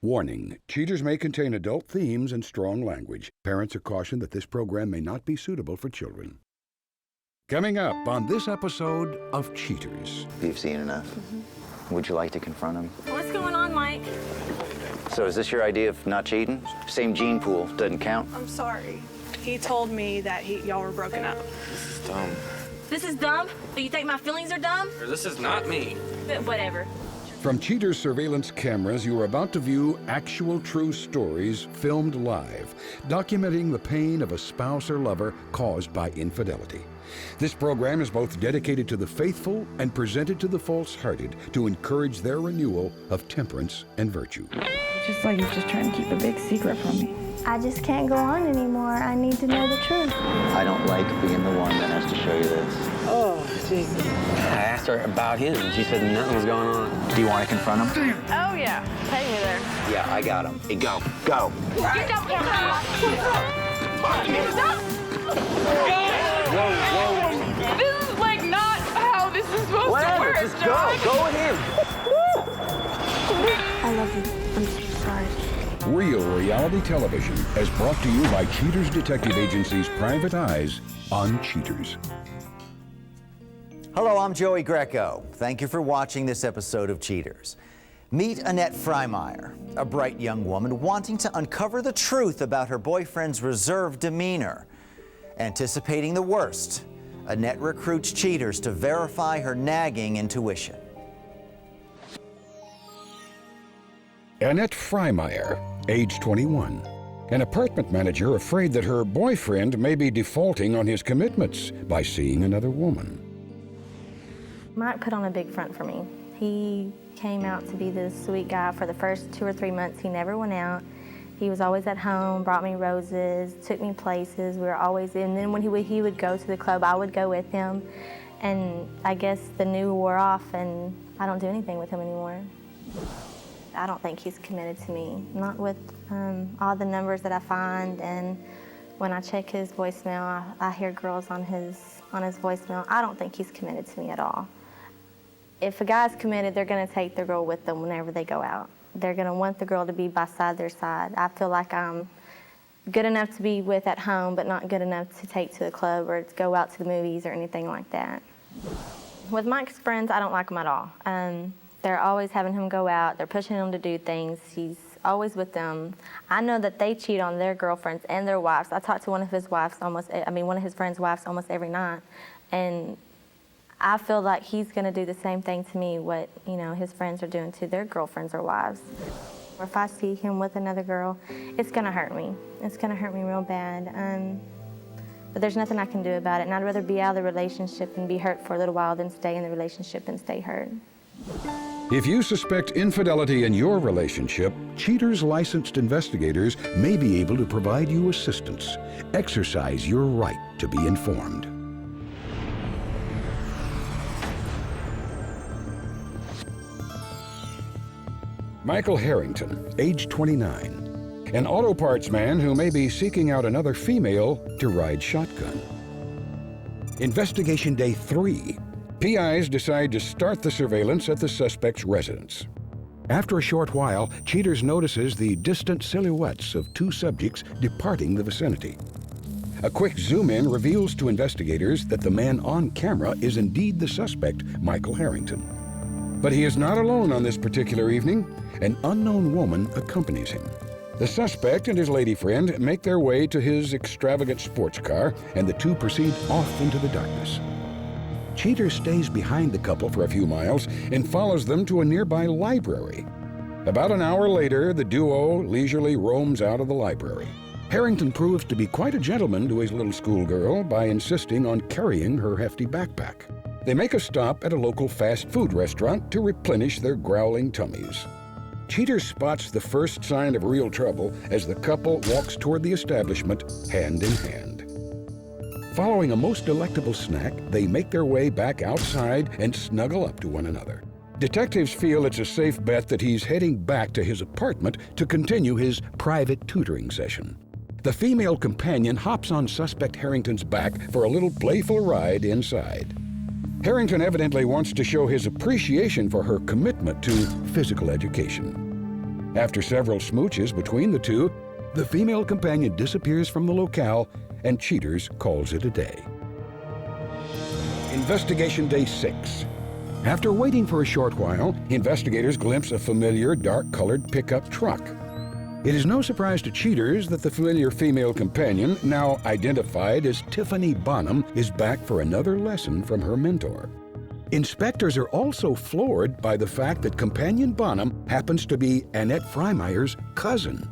Warning, cheaters may contain adult themes and strong language. Parents are cautioned that this program may not be suitable for children. Coming up on this episode of Cheaters. You've seen enough. Mm-hmm. Would you like to confront him? What's going on, Mike? So is this your idea of not cheating? Same gene pool, doesn't count? I'm sorry. He told me that y'all were broken up. This is dumb. This is dumb? Do you think my feelings are dumb? This is not me. But whatever. From Cheaters surveillance cameras, you are about to view actual true stories filmed live, documenting the pain of a spouse or lover caused by infidelity. This program is both dedicated to the faithful and presented to the false-hearted to encourage their renewal of temperance and virtue. Just like you're just trying to keep a big secret from me. I just can't go on anymore. I need to know the truth. I don't like being the one that has to show you this. Oh, Jesus. I asked her about him, and she said nothing was going on. Do you want to confront him? Oh, yeah. Take me there. Yeah, I got him. Hey, go. Go. Get down, Whoa. This is like not how this is supposed to work, just John. go with him. I love you. I'm so sorry. Real reality television is brought to you by Cheaters Detective Agency's Private Eyes on Cheaters. Hello, I'm Joey Greco. Thank you for watching this episode of Cheaters. Meet Annette Freimeyer, a bright young woman wanting to uncover the truth about her boyfriend's reserved demeanor. Anticipating the worst, Annette recruits cheaters to verify her nagging intuition. Annette Freimeyer, age 21, an apartment manager afraid that her boyfriend may be defaulting on his commitments by seeing another woman. Mike put on a big front for me. He came out to be this sweet guy for the first 2 or 3 months. He never went out. He was always at home, brought me roses, took me places. We were always in. And then when he would go to the club, I would go with him. And I guess the new wore off, and I don't do anything with him anymore. I don't think he's committed to me, not with all the numbers that I find. And when I check his voicemail, I hear girls on his voicemail. I don't think he's committed to me at all. If a guy's committed, they're going to take their girl with them whenever they go out. They're going to want the girl to be beside their side. I feel like I'm good enough to be with at home, but not good enough to take to the club or to go out to the movies or anything like that. With Mike's friends, I don't like them at all. They're always having him go out. They're pushing him to do things. He's always with them. I know that they cheat on their girlfriends and their wives. I talk to one of his friends' wives almost every night, and I feel like he's going to do the same thing to me what, his friends are doing to their girlfriends or wives. If I see him with another girl, it's going to hurt me. It's going to hurt me real bad. But there's nothing I can do about it, and I'd rather be out of the relationship and be hurt for a little while than stay in the relationship and stay hurt. If you suspect infidelity in your relationship, Cheaters licensed investigators may be able to provide you assistance. Exercise your right to be informed. Michael Harrington, age 29, an auto parts man who may be seeking out another female to ride shotgun. Investigation day 3. PIs decide to start the surveillance at the suspect's residence. After a short while, Cheaters notices the distant silhouettes of 2 subjects departing the vicinity. A quick zoom-in reveals to investigators that the man on camera is indeed the suspect, Michael Harrington. But he is not alone on this particular evening. An unknown woman accompanies him. The suspect and his lady friend make their way to his extravagant sports car, and the two proceed off into the darkness. Cheaters stays behind the couple for a few miles and follows them to a nearby library. About an hour later, the duo leisurely roams out of the library. Harrington proves to be quite a gentleman to his little schoolgirl by insisting on carrying her hefty backpack. They make a stop at a local fast food restaurant to replenish their growling tummies. Cheaters spots the first sign of real trouble as the couple walks toward the establishment hand in hand. Following a most delectable snack, they make their way back outside and snuggle up to one another. Detectives feel it's a safe bet that he's heading back to his apartment to continue his private tutoring session. The female companion hops on suspect Harrington's back for a little playful ride inside. Harrington evidently wants to show his appreciation for her commitment to physical education. After several smooches between the two, the female companion disappears from the locale and Cheaters calls it a day. Investigation day 6. After waiting for a short while, investigators glimpse a familiar dark-colored pickup truck. It is no surprise to Cheaters that the familiar female companion, now identified as Tiffany Bonham, is back for another lesson from her mentor. Inspectors are also floored by the fact that companion Bonham happens to be Annette Freimeyer's cousin.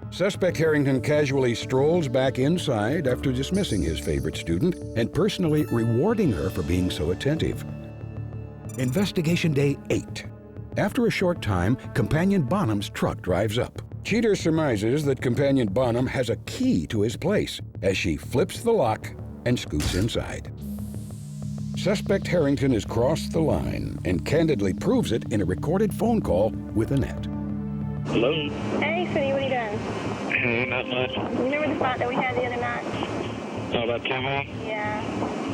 Suspect Harrington casually strolls back inside after dismissing his favorite student and personally rewarding her for being so attentive. Investigation day 8. After a short time, companion Bonham's truck drives up. Cheater surmises that companion Bonham has a key to his place as she flips the lock and scoots inside. Suspect Harrington has crossed the line and candidly proves it in a recorded phone call with Annette. Hello? Hey, sweetie, what are you doing? Hey, not much. You remember the fight that we had the other night? Oh, about Timmy? Yeah.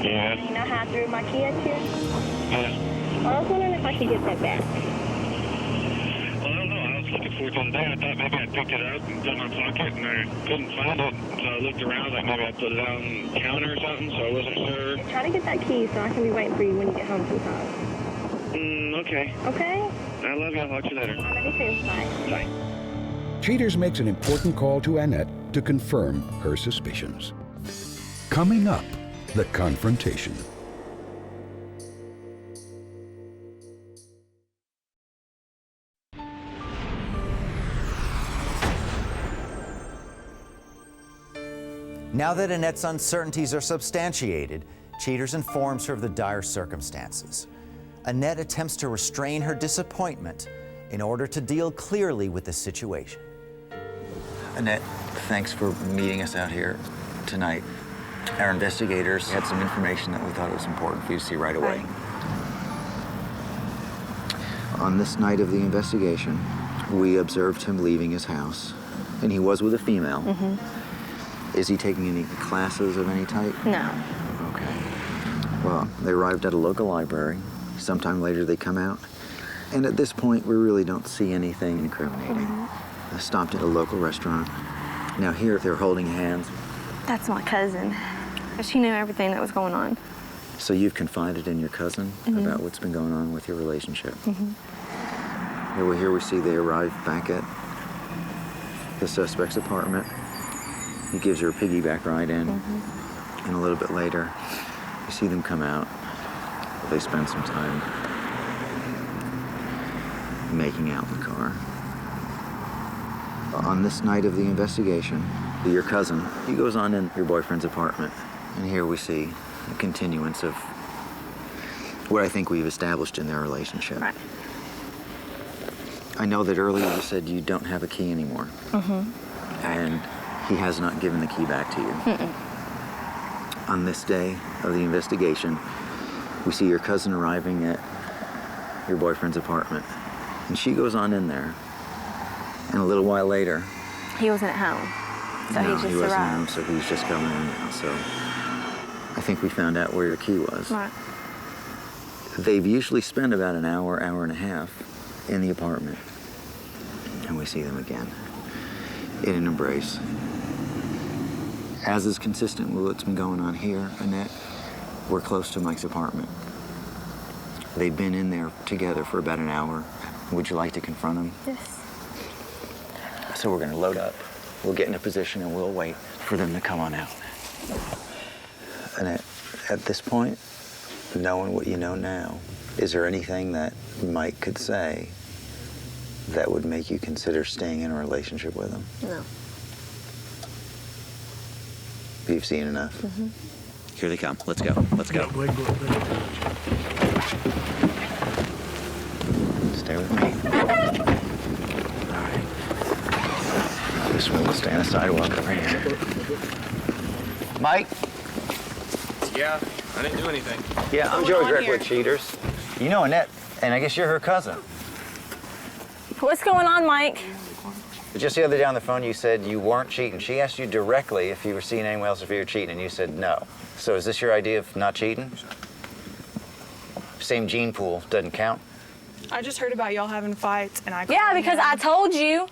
Yeah. You know how I threw my key at you? Yeah. Well, I was wondering if I could get that back. Well, I don't know. I was looking for it the other day. I thought maybe I picked it up and put it in my pocket, and I couldn't find it. So I looked around, like maybe I put it out on the counter or something, so I wasn't sure. Try to get that key so I can be waiting for you when you get home sometime. Okay. Okay? I love you. I'll talk to you later. I love you too. Bye. Bye. Cheaters makes an important call to Annette to confirm her suspicions. Coming up, the confrontation. Now that Annette's uncertainties are substantiated, Cheaters informs her of the dire circumstances. Annette attempts to restrain her disappointment in order to deal clearly with the situation. Annette, thanks for meeting us out here tonight. Our investigators had some information that we thought it was important for you to see right away. On this night of the investigation, we observed him leaving his house, and he was with a female. Is he taking any classes of any type? No. Okay. Well, they arrived at a local library. Sometime later, they come out. And at this point, we really don't see anything incriminating. They stopped at a local restaurant. Now here, they're holding hands. That's my cousin. She knew everything that was going on. So you've confided in your cousin about what's been going on with your relationship. Here we see they arrive back at the suspect's apartment. He gives her a piggyback ride in. And a little bit later, you see them come out. They spend some time making out in the car. On this night of the investigation, your cousin, he goes on in your boyfriend's apartment. And here we see a continuance of what I think we've established in their relationship. Right. I know that earlier you said you don't have a key anymore. And he has not given the key back to you. On this day of the investigation, we see your cousin arriving at your boyfriend's apartment. And she goes on in there. And a little while later... He wasn't at home, so no, he just he wasn't arrived. home, so he's just coming in now. So I think we found out where your key was. Right. They've usually spent about an hour, hour and a half in the apartment. And we see them again in an embrace. As is consistent with what's been going on here, Annette, we're close to Mike's apartment. They've been in there together for about an hour. Would you like to confront him? Yes. So we're going to load up. We'll get in a position and we'll wait for them to come on out. Annette, at this point, knowing what you know now, is there anything that Mike could say that would make you consider staying in a relationship with him? No. You've seen enough? Here they come. Let's go. Let's go. Stay with me. All right. This one will stay on the sidewalk over here. Mike? Yeah, I didn't do anything. Yeah, I'm Joey Greck with Cheaters. You know Annette, and I guess you're her cousin. What's going on, Mike? Just the other day on the phone, you said you weren't cheating. She asked you directly if you were seeing anyone else, if you were cheating, and you said no. So is this your idea of not cheating? Same gene pool doesn't count? I just heard about y'all having fights, and I Yeah, called because him, I told you.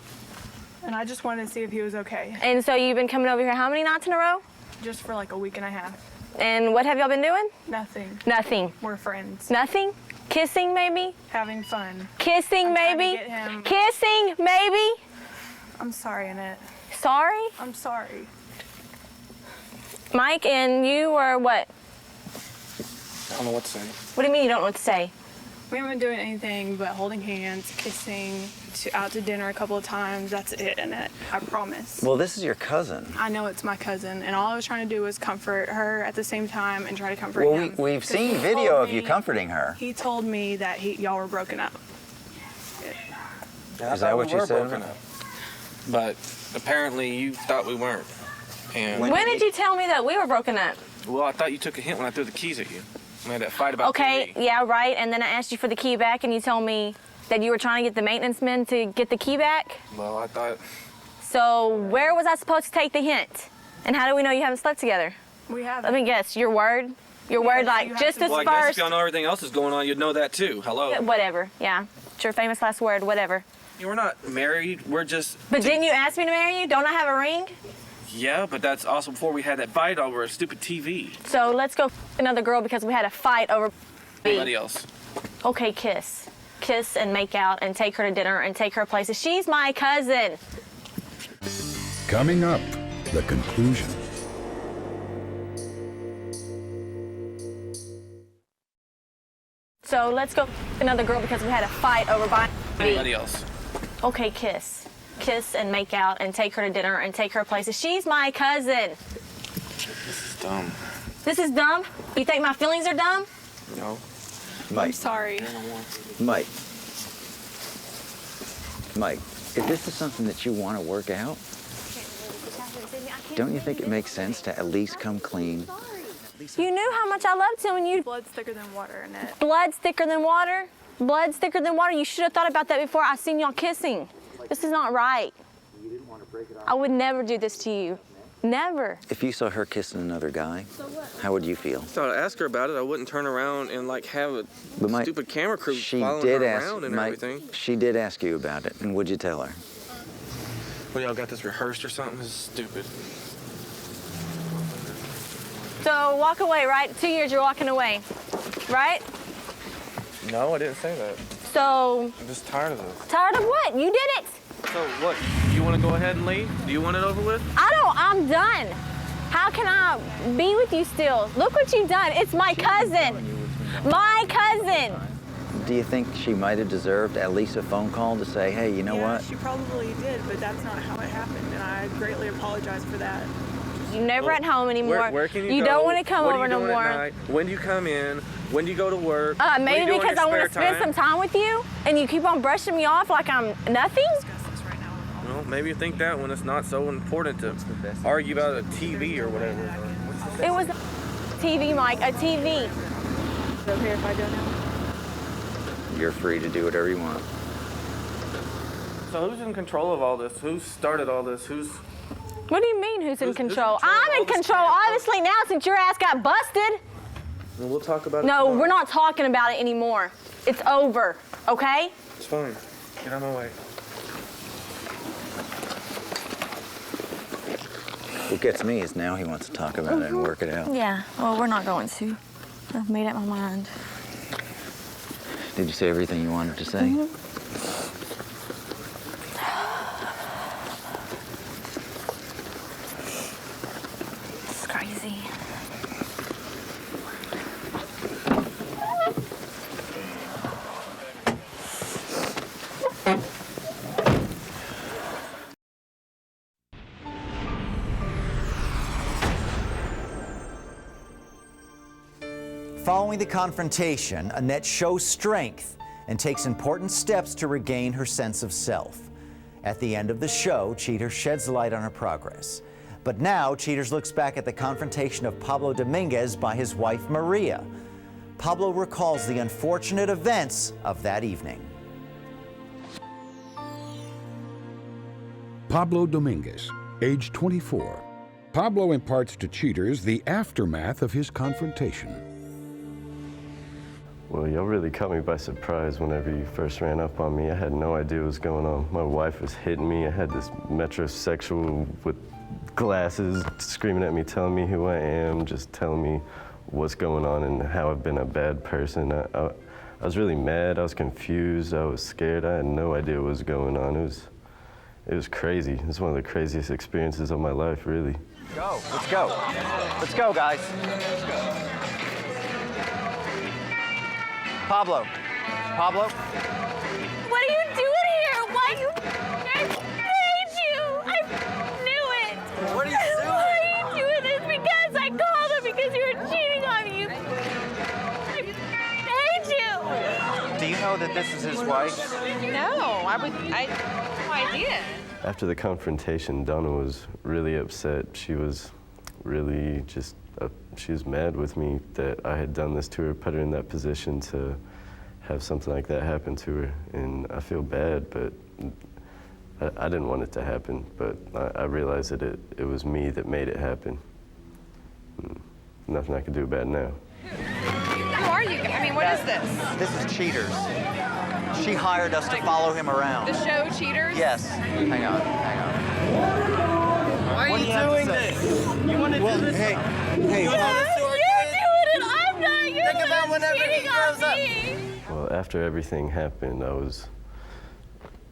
and I just wanted to see if he was okay. And so you've been coming over here how many nights in a row? Just for like a week and a half. And what have y'all been doing? Nothing. Nothing. We're friends. Nothing? Kissing maybe? Having fun. Kissing I'm trying to maybe? get him- Kissing maybe? I'm sorry, Annette. Sorry? I'm sorry. Mike, and you were what? I don't know what to say. What do you mean you don't know what to say? We haven't been doing anything but holding hands, kissing, out to dinner a couple of times. That's it, Annette. I promise. Well, this is your cousin. I know it's my cousin, and all I was trying to do was comfort her at the same time and try to comfort Well, him. we've 'Cause seen he video told of you me- comforting her. He told me that y'all were broken up. Yeah, Is that what you said? broken up. But apparently you thought we weren't. And When did you tell me that we were broken up? well, I thought you took a hint when I threw the keys at you. We had that fight about Okay, TV. yeah, right. And then I asked you for the key back, and you told me that you were trying to get the maintenance men to get the key back. Well, I thought, So where was I supposed to take the hint? And how do we know you haven't slept together? We have. Let me guess. Your word? Your word, Yes, like you have just to- as well, I guess if first. y'all know everything else is going on, you'd know that too. Hello. Whatever. Yeah. It's your famous last word. Whatever. We're not married. We're just. But didn't you ask me to marry you? Don't I have a ring? Yeah, but that's also before we had that fight over a stupid TV. So let's go another girl because we had a fight over. Anybody else? Okay, kiss. Kiss and make out and take her to dinner and take her places. She's my cousin. Coming up, the conclusion. So let's go another girl because we had a fight over buying. Anybody else? Okay, kiss. Kiss and make out and take her to dinner and take her places. She's my cousin. This is dumb. This is dumb? You think my feelings are dumb? No. I'm Mike, sorry. Mike, if this is something that you want to work out, don't you think it makes sense to at least come clean? You knew how much I loved him, and you. Blood's thicker than water, Annette. Blood's thicker than water? Blood's thicker than water? You should have thought about that before I seen y'all kissing. This is not right. I would never do this to you. Never. If you saw her kissing another guy, how would you feel? So I'd ask her about it. I wouldn't turn around and like have a But Mike, stupid camera crew she following did her ask, around and Mike, everything. she did ask you about it, and would you tell her? Well, y'all got this rehearsed or something? This is stupid. So walk away, right? 2 years you're walking away, right? No, I didn't say that. So I'm just tired of this. tired of what? You did it. So what? You want to go ahead and leave? Do you want it over with? I'm done. How can I be with you still? Look what you've done. It's my cousin. My cousin. Do you think she might have deserved at least a phone call to say, hey, you know Yeah, what? she probably did, but that's not how it happened, and I greatly apologize for that. You're never at home anymore. Where can you You go? don't want to come What over are you no doing more. at night? When do you come in? When do you go to work? What do you Maybe do in because your I want to spare spend some time with you, and you keep on brushing me off like I'm nothing. Discuss this right now. Well, maybe you think that when it's not so important to argue about a TV or whatever. It was a TV, Mike, a TV. Is it okay if I go now? You're free to do whatever you want. So who's in control of all this? Who started all this? What do you mean, who's in Who's in control? control of I'm all in this control, crap? obviously, now since your ass got busted. Well, we'll talk about it No, tomorrow. we're not talking about it anymore. It's over, okay? It's fine. Get out of my way. What gets me is now he wants to talk about it and work it out. Yeah, well, we're not going to. I've made up my mind. Did you say everything you wanted to say? It's crazy. Following the confrontation, Annette shows strength and takes important steps to regain her sense of self. At the end of the show, Cheaters sheds light on her progress. But now, Cheaters looks back at the confrontation of Pablo Dominguez by his wife, Maria. Pablo recalls the unfortunate events of that evening. Pablo Dominguez, age 24. Pablo imparts to Cheaters the aftermath of his confrontation. Well, y'all really caught me by surprise whenever you first ran up on me. I had no idea what was going on. My wife was hitting me. I had this metrosexual with glasses screaming at me, telling me who I am, just telling me what's going on and how I've been a bad person. I was really mad. I was confused. I was scared. I had no idea what was going on. It was crazy. It was one of the craziest experiences of my life, really. Go. Let's go. Let's go, guys. Pablo. Pablo? What are you doing here? Why you? I hate you. I knew it. What are you doing? Why are you doing this? Because I called him because you were cheating on me. I hate you. Do you know that this is his wife? No, I had no idea. After the confrontation, Donna was really upset. She was really just, she was mad with me that I had done this to her, put her in that position to have something like that happen to her. And I feel bad, but I didn't want it to happen, but I realized that it was me that made it happen. Nothing I can do about it now. Who are you? I mean, what is this? This is Cheaters. She hired us to follow him around. The show Cheaters? Yes. Hang on, hang on. Why are you doing this? You want to do this? Hey, You're doing it. I'm not. You're Think about whenever he cheating on grows up. me. Well, after everything happened, I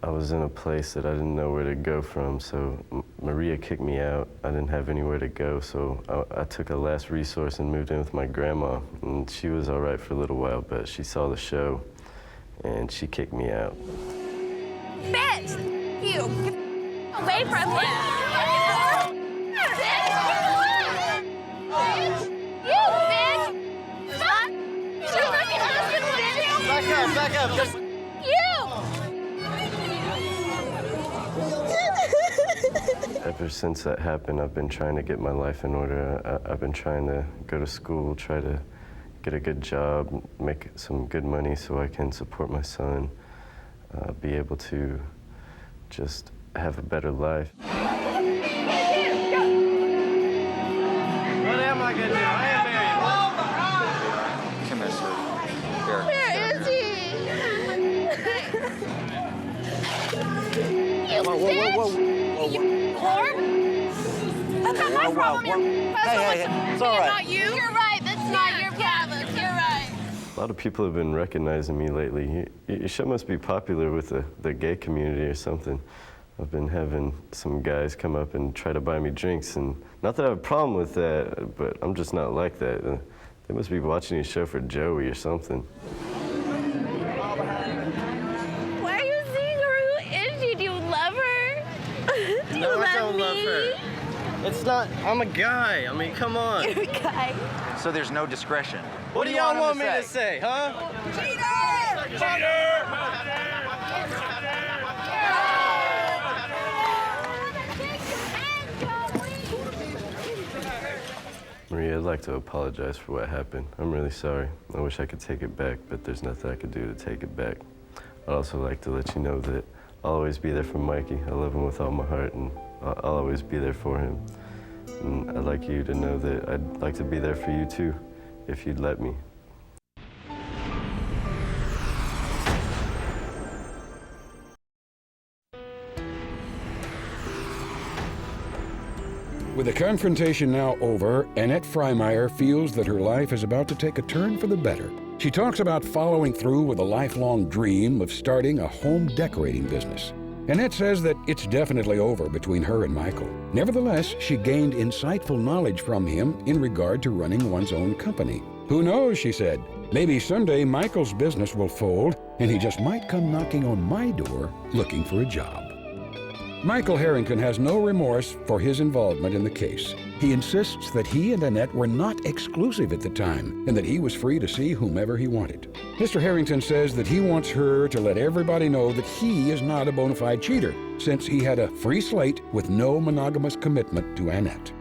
was in a place that I didn't know where to go from, so Maria kicked me out. I didn't have anywhere to go, so I took a last resource and moved in with my grandma. And she was all right for a little while, but she saw the show, and she kicked me out. Bitch! You! Get away from me! You, bitch! Stop! Your fucking husband was bitch! Back up, just... Ever since that happened, I've been trying to get my life in order. I've been trying to go to school, try to get a good job, make some good money so I can support my son, be able to just have a better life. What am I gonna do? I am married. Come here, sir. Here. Where is he? You bitch! That's not my problem. Hey, it's all right. Not you. You're right. That's not your problem. You're right. A lot of people have been recognizing me lately. Your show must be popular with the gay community or something. I've been having some guys come up and try to buy me drinks, and not that I have a problem with that, but I'm just not like that. They must be watching your show for Joey or something. Why are you seeing her? Who is she? Do you love her? Do you love I don't me? love her. It's not, I'm a guy. I mean, come on. You're a guy. So there's no discretion. What do y'all want me to say, huh? Cheater! Maria, I'd like to apologize for what happened. I'm really sorry. I wish I could take it back, but there's nothing I could do to take it back. I'd also like to let you know that I'll always be there for Mikey. I love him with all my heart, and I'll always be there for him. And I'd like you to know that I'd like to be there for you too, if you'd let me. With the confrontation now over, Annette Freimeyer feels that her life is about to take a turn for the better. She talks about following through with a lifelong dream of starting a home decorating business. Annette says that it's definitely over between her and Michael. Nevertheless, she gained insightful knowledge from him in regard to running one's own company. Who knows, she said, maybe someday Michael's business will fold and he just might come knocking on my door looking for a job. Michael Harrington has no remorse for his involvement in the case. He insists that he and Annette were not exclusive at the time and that he was free to see whomever he wanted. Mr. Harrington says that he wants her to let everybody know that he is not a bona fide cheater, since he had a free slate with no monogamous commitment to Annette.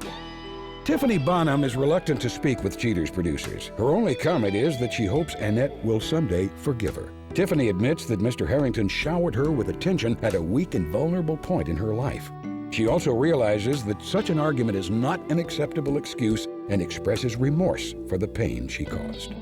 Tiffany Bonham is reluctant to speak with Cheater's producers. Her only comment is that she hopes Annette will someday forgive her. Tiffany admits that Mr. Harrington showered her with attention at a weak and vulnerable point in her life. She also realizes that such an argument is not an acceptable excuse and expresses remorse for the pain she caused.